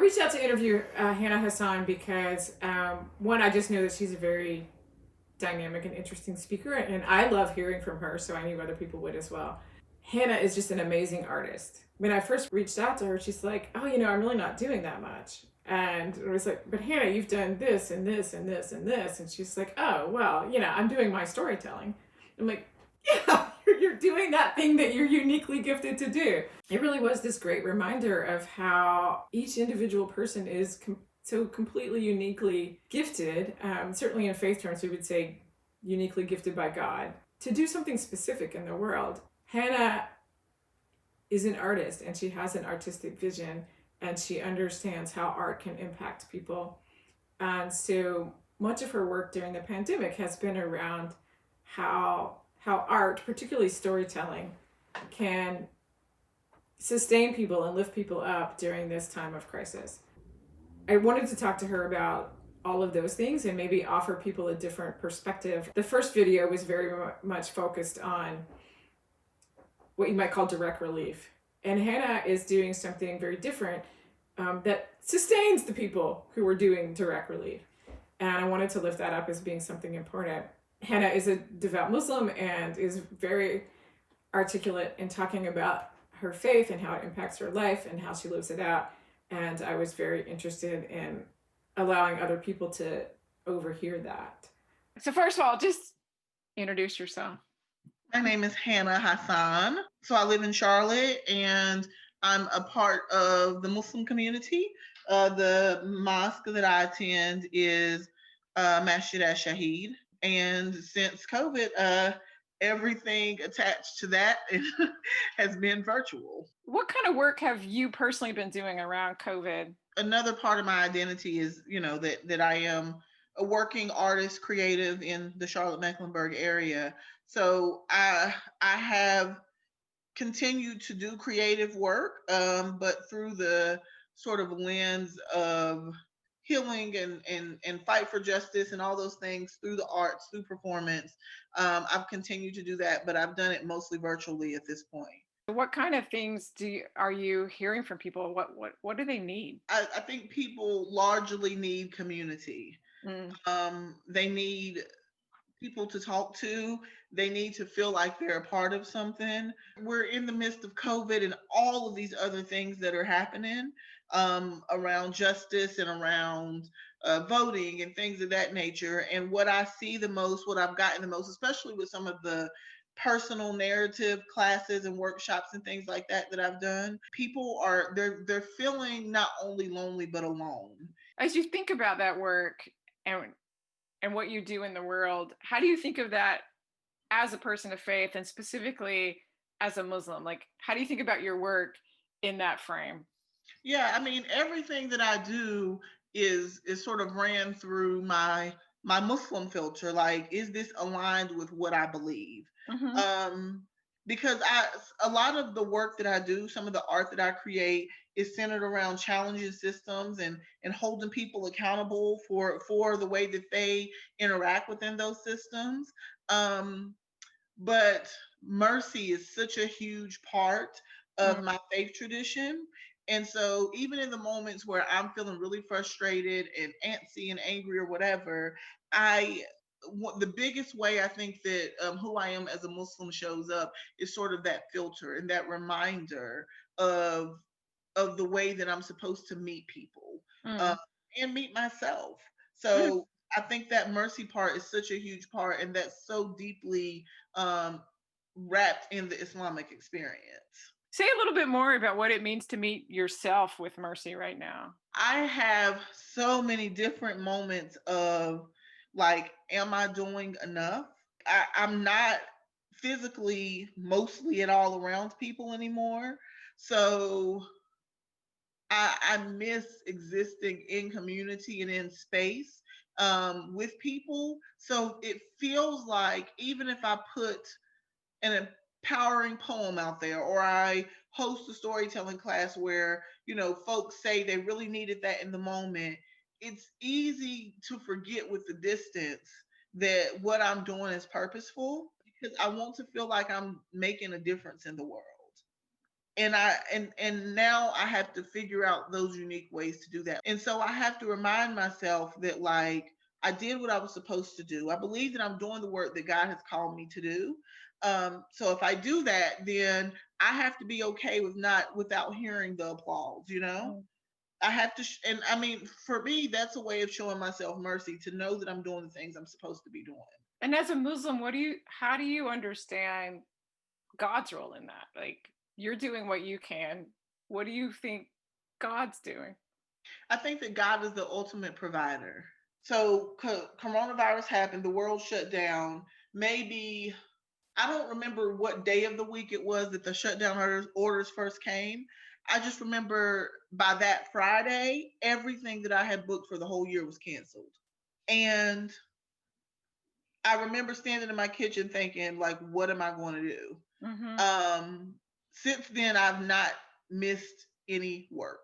reached out to interview Hannah Hassan because one, I just know that she's a very dynamic and interesting speaker, and I love hearing from her, so I knew other people would as well. Hannah is just an amazing artist. When I first reached out to her, she's like, "Oh, I'm really not doing that much." And I was like, "But Hannah, you've done this and this and this and this." And she's like, "Oh, well, I'm doing my storytelling." I'm like, "Yeah, you're doing that thing that you're uniquely gifted to do." It really was this great reminder of how each individual person is so completely uniquely gifted. Certainly in faith terms, we would say uniquely gifted by God to do something specific in the world. Hannah is an artist and she has an artistic vision and she understands how art can impact people. And so much of her work during the pandemic has been around how art, particularly storytelling, can sustain people and lift people up during this time of crisis. I wanted to talk to her about all of those things and maybe offer people a different perspective. The first video was very much focused on what you might call direct relief. And Hannah is doing something very different that sustains the people who are doing direct relief. And I wanted to lift that up as being something important. Hannah is a devout Muslim and is very articulate in talking about her faith and how it impacts her life and how she lives it out. And I was very interested in allowing other people to overhear that. So first of all, just introduce yourself. My name is Hannah Hassan. So I live in Charlotte and I'm a part of the Muslim community. The mosque that I attend is Masjid al-Shahid. And since COVID, everything attached to that has been virtual. What kind of work have you personally been doing around COVID? Another part of my identity is, that I am a working artist, creative in the Charlotte-Mecklenburg area. So I have continued to do creative work, but through the sort of lens of healing and fight for justice and all those things through the arts, through performance. I've continued to do that, but I've done it mostly virtually at this point. What kind of things are you hearing from people? What do they need? I think people largely need community. They need people to talk to. They need to feel like they're a part of something. We're in the midst of COVID and all of these other things that are happening around justice and around voting and things of that nature. And what I see the most, what I've gotten the most, especially with some of the personal narrative classes and workshops and things like that I've done, people are they're feeling not only lonely but alone. As you think about that work and what you do in the world, how do you think of that as a person of faith and specifically as a Muslim? Like, how do you think about your work in that frame? Yeah, I mean, everything that I do is sort of ran through my Muslim filter. Like, is this aligned with what I believe? Mm-hmm. Because a lot of the work that I do, some of the art that I create is centered around challenging systems and holding people accountable for the way that they interact within those systems. But mercy is such a huge part of my faith tradition. And so, even in the moments where I'm feeling really frustrated and antsy and angry or whatever, the biggest way I think that who I am as a Muslim shows up is sort of that filter and that reminder of the way that I'm supposed to meet people and meet myself. So I think that mercy part is such a huge part, and that's so deeply um, wrapped in the Islamic experience. Say a little bit more about what it means to meet yourself with mercy right now. I have so many different moments of like, am I doing enough? I'm not physically mostly at all around people anymore. So I miss existing in community and in space with people. So it feels like even if I put an empowering poem out there or I host a storytelling class where, folks say they really needed that in the moment, it's easy to forget with the distance that what I'm doing is purposeful because I want to feel like I'm making a difference in the world. And now I have to figure out those unique ways to do that. And so I have to remind myself that, like, I did what I was supposed to do. I believe that I'm doing the work that God has called me to do. So if I do that, then I have to be okay with not without hearing the applause, you know? Mm. I have to, and I mean, for me, that's a way of showing myself mercy, to know that I'm doing the things I'm supposed to be doing. And as a Muslim, how do you understand God's role in that? Like, you're doing what you can. What do you think God's doing? I think that God is the ultimate provider. So coronavirus happened, the world shut down. Maybe I don't remember what day of the week it was that the shutdown orders first came. I just remember by that Friday, everything that I had booked for the whole year was canceled. And I remember standing in my kitchen thinking, like, what am I going to do? Mm-hmm. Um, since then, I've not missed any work.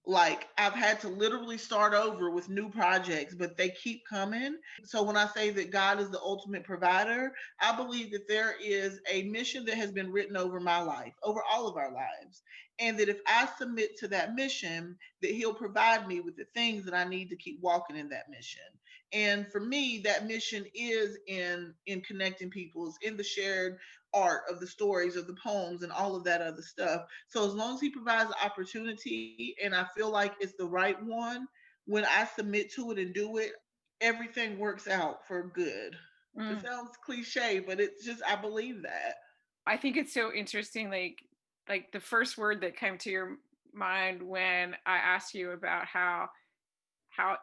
Like, I've had to literally start over with new projects, but they keep coming. So when I say that God is the ultimate provider, I believe that there is a mission that has been written over my life, over all of our lives. And that if I submit to that mission, that he'll provide me with the things that I need to keep walking in that mission. And for me, that mission is in connecting peoples, in the shared art of the stories, of the poems, and all of that other stuff. So as long as he provides the opportunity and I feel like it's the right one, when I submit to it and do it, everything works out for good. It Mm. sounds cliche, but it's just, I believe that. I think it's so interesting. Like the first word that came to your mind when I asked you about how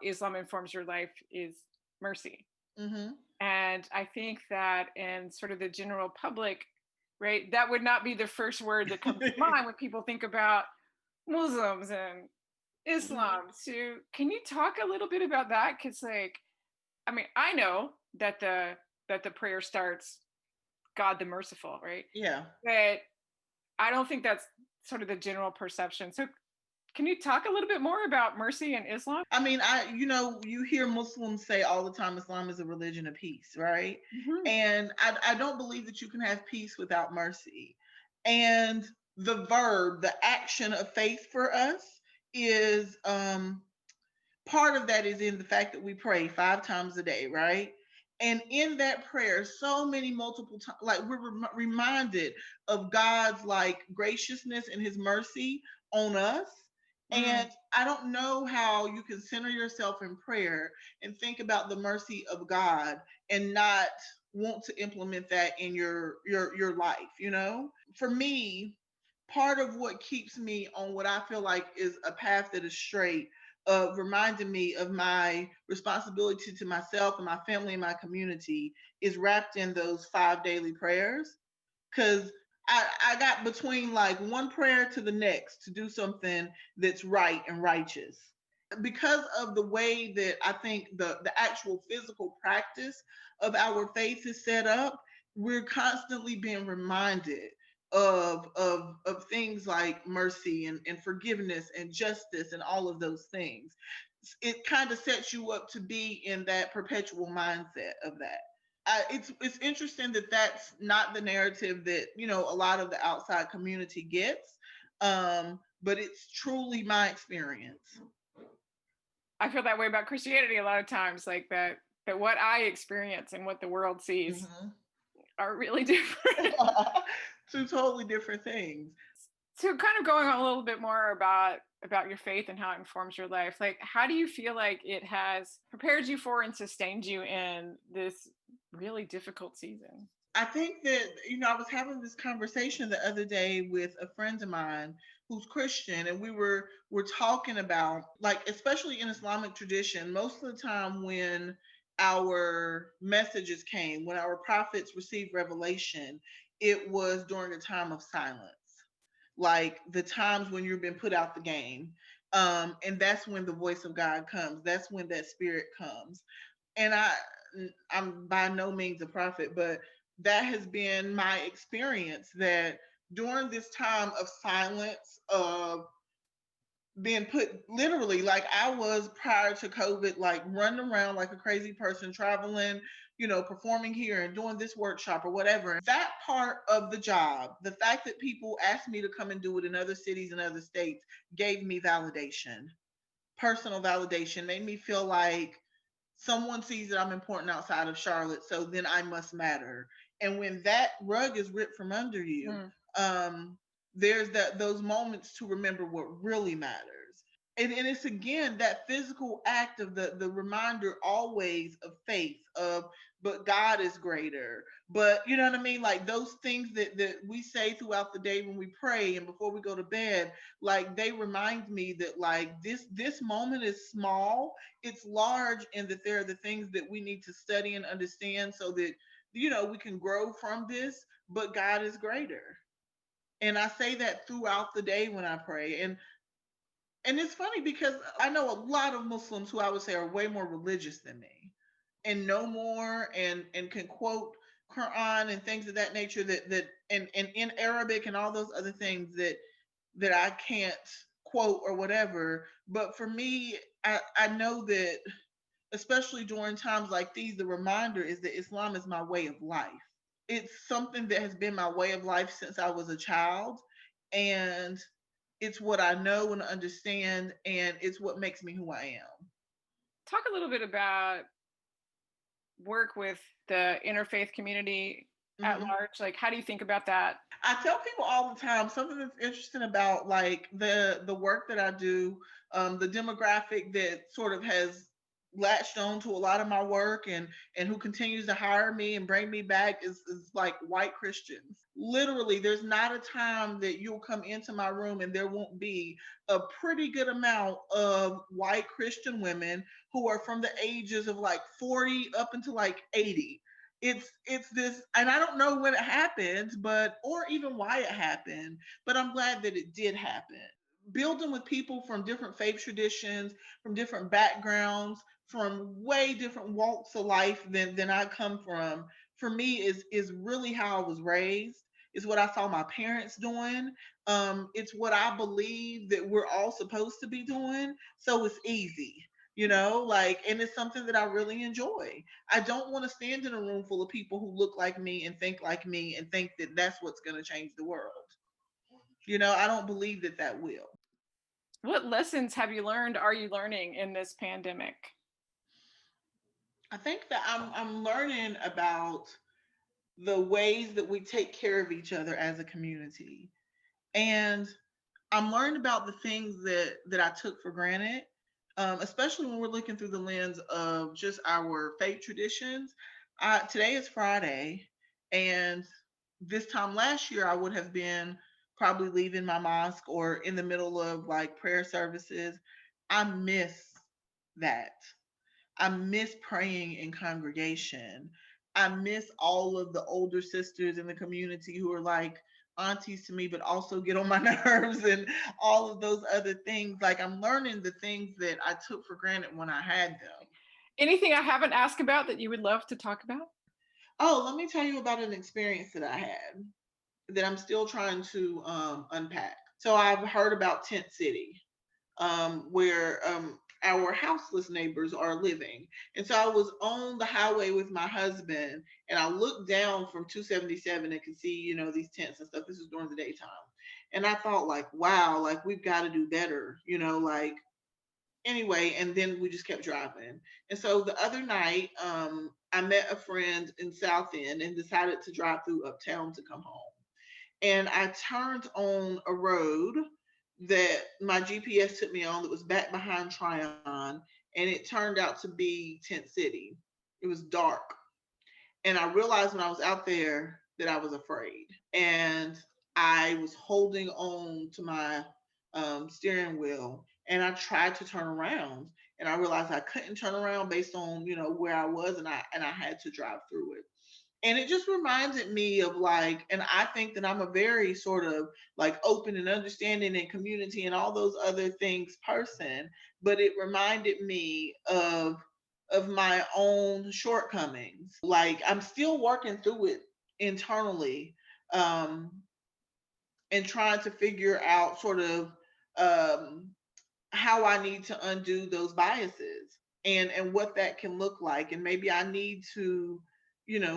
Islam informs your life is mercy. Hmm. And I think that in sort of the general public, right, that would not be the first word that comes to mind when people think about Muslims and Hmm. Islam. So can you talk a little bit about that? Because like, I mean, I know that the prayer starts God the merciful, right? Yeah. But I don't think that's sort of the general perception. So can you talk a little bit more about mercy in Islam? I mean, you hear Muslims say all the time Islam is a religion of peace, right? Mm-hmm. And I don't believe that you can have peace without mercy. And the verb, the action of faith for us is part of that is in the fact that we pray 5 times a day, right? And in that prayer, so many multiple times, like we're reminded of God's like graciousness and his mercy on us. Mm. And I don't know how you can center yourself in prayer and think about the mercy of God and not want to implement that in your life, you know? For me, part of what keeps me on what I feel like is a path that is straight, of reminding me of my responsibility to myself and my family and my community, is wrapped in those 5 daily prayers. Because I got between like one prayer to the next to do something that's right and righteous. Because of the way that I think the actual physical practice of our faith is set up, we're constantly being reminded of things like mercy and forgiveness and justice and all of those things. It kind of sets you up to be in that perpetual mindset of that. It's interesting that that's not the narrative that a lot of the outside community gets, but it's truly my experience. I feel that way about Christianity a lot of times, like that what I experience and what the world sees Hmm. are really different. Two totally different things. So kind of going on a little bit more about your faith and how it informs your life. Like how do you feel like it has prepared you for and sustained you in this really difficult season? I think that, I was having this conversation the other day with a friend of mine who's Christian, and we're talking about, like, especially in Islamic tradition, most of the time when our messages came, when our prophets received revelation, it was during a time of silence. Like the times when you've been put out the game. And that's when the voice of God comes. That's when that spirit comes. And I'm by no means a prophet, but that has been my experience, that during this time of silence, of being put literally, like I was prior to COVID, like running around like a crazy person, traveling performing here and doing this workshop or whatever. And that part of the job, the fact that people asked me to come and do it in other cities and other states, gave me validation, personal validation, made me feel like someone sees that I'm important outside of Charlotte, so then I must matter. And when that rug is ripped from under you, um, there's those moments to remember what really matters. And it's again that physical act of the reminder always of faith, of but God is greater. But you know what I mean? Like those things that we say throughout the day when we pray and before we go to bed, like they remind me that like this moment is small, it's large, and that there are the things that we need to study and understand so that we can grow from this, but God is greater. And I say that throughout the day when I pray. And it's funny because I know a lot of Muslims who I would say are way more religious than me and know more and can quote Quran and things of that nature and in Arabic and all those other things that I can't quote or whatever. But for me, I know that especially during times like these, the reminder is that Islam is my way of life. It's something that has been my way of life since I was a child. And it's what I know and understand, and it's what makes me who I am. Talk a little bit about work with the interfaith community at Hmm. large. Like, how do you think about that? I tell people all the time something that's interesting about like the work that I do, the demographic that sort of has latched on to a lot of my work and who continues to hire me and bring me back is like white Christians. Literally, there's not a time that you'll come into my room and there won't be a pretty good amount of white Christian women who are from the ages of like 40 up until like 80. It's this, and I don't know when it happened, but or even why it happened, but I'm glad that it did happen. Building with people from different faith traditions, from different backgrounds, from way different walks of life than I come from, for me is really how I was raised. Is what I saw my parents doing. It's what I believe that we're all supposed to be doing. So it's easy, like, and it's something that I really enjoy. I don't want to stand in a room full of people who look like me and think that that's what's going to change the world. I don't believe that that will. What lessons have you learned, are you learning in this pandemic? I think that I'm learning about the ways that we take care of each other as a community. And I'm learning about the things that I took for granted, especially when we're looking through the lens of just our faith traditions. Today is Friday, and this time last year, I would have been probably leaving my mosque or in the middle of like prayer services. I miss that. I miss praying in congregation. I miss all of the older sisters in the community who are like aunties to me, but also get on my nerves and all of those other things. Like I'm learning the things that I took for granted when I had them. Anything I haven't asked about that you would love to talk about? Oh, let me tell you about an experience that I had that I'm still trying to unpack. So I've heard about Tent City, where our houseless neighbors are living. And so I was on the highway with my husband, and I looked down from 277 and could see, these tents and stuff. This is during the daytime. And I thought, like, wow, like we've got to do better, like anyway. And then we just kept driving. And so the other night, I met a friend in South End and decided to drive through uptown to come home. And I turned on a road that my GPS took me on that was back behind Tryon, and it turned out to be Tent City. It was dark. And I realized when I was out there that I was afraid. And I was holding on to my steering wheel, and I tried to turn around, and I realized I couldn't turn around based on where I was, and I had to drive through it. And it just reminded me of like, and I think that I'm a very sort of like open and understanding and community and all those other things person, but it reminded me of my own shortcomings. Like I'm still working through it internally, um and trying to figure out sort of um how I need to undo those biases. and what that can look like. And maybe I need to,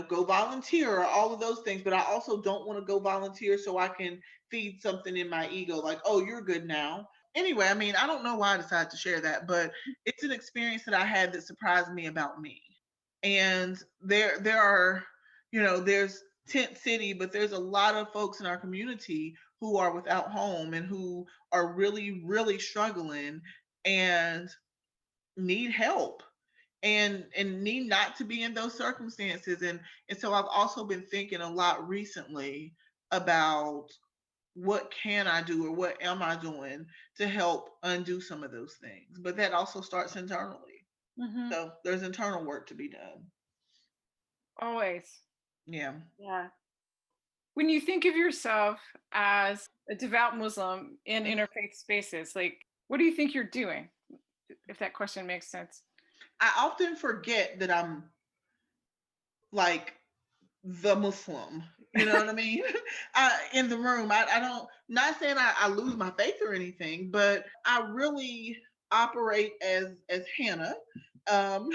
go volunteer or all of those things, but I also don't want to go volunteer so I can feed something in my ego like, oh, you're good now. Anyway, I mean, I don't know why I decided to share that, but it's an experience that I had that surprised me about me. And there are, there's tent city, but there's a lot of folks in our community who are without home and who are really, really struggling and need help and need not to be in those circumstances. And so I've also been thinking a lot recently about what can I do or what am I doing to help undo some of those things. But that also starts internally. Hmm. So there's internal work to be done. Always. Yeah. Yeah. When you think of yourself as a devout Muslim in interfaith spaces, like, what do you think you're doing? If that question makes sense. I often forget that I'm like the Muslim. You know what I mean? In the room, I don't. Not saying I lose my faith or anything, but I really operate as Hannah, um,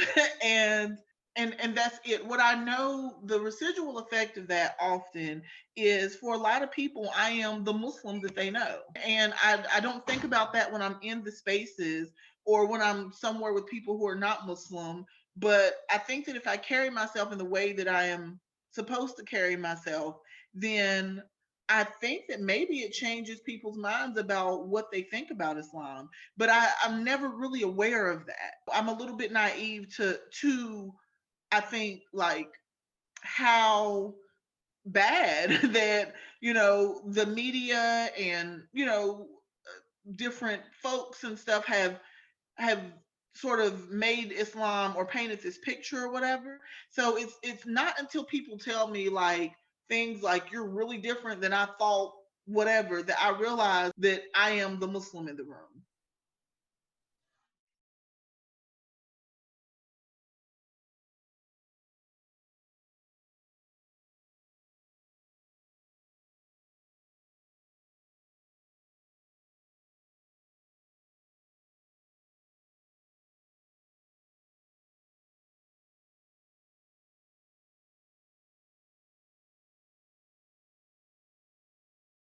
and and that's it. What I know, the residual effect of that often is for a lot of people, I am the Muslim that they know, and I don't think about that when I'm in the spaces or when I'm somewhere with people who are not Muslim. But I think that if I carry myself in the way that I am supposed to carry myself, then I think that maybe it changes people's minds about what they think about Islam. But I'm never really aware of that. I'm a little bit naive to I think like how bad that the media and different folks and stuff have sort of made Islam or painted this picture or whatever. So it's not until people tell me like things like you're really different than I thought, whatever, that I realize that I am the Muslim in the room.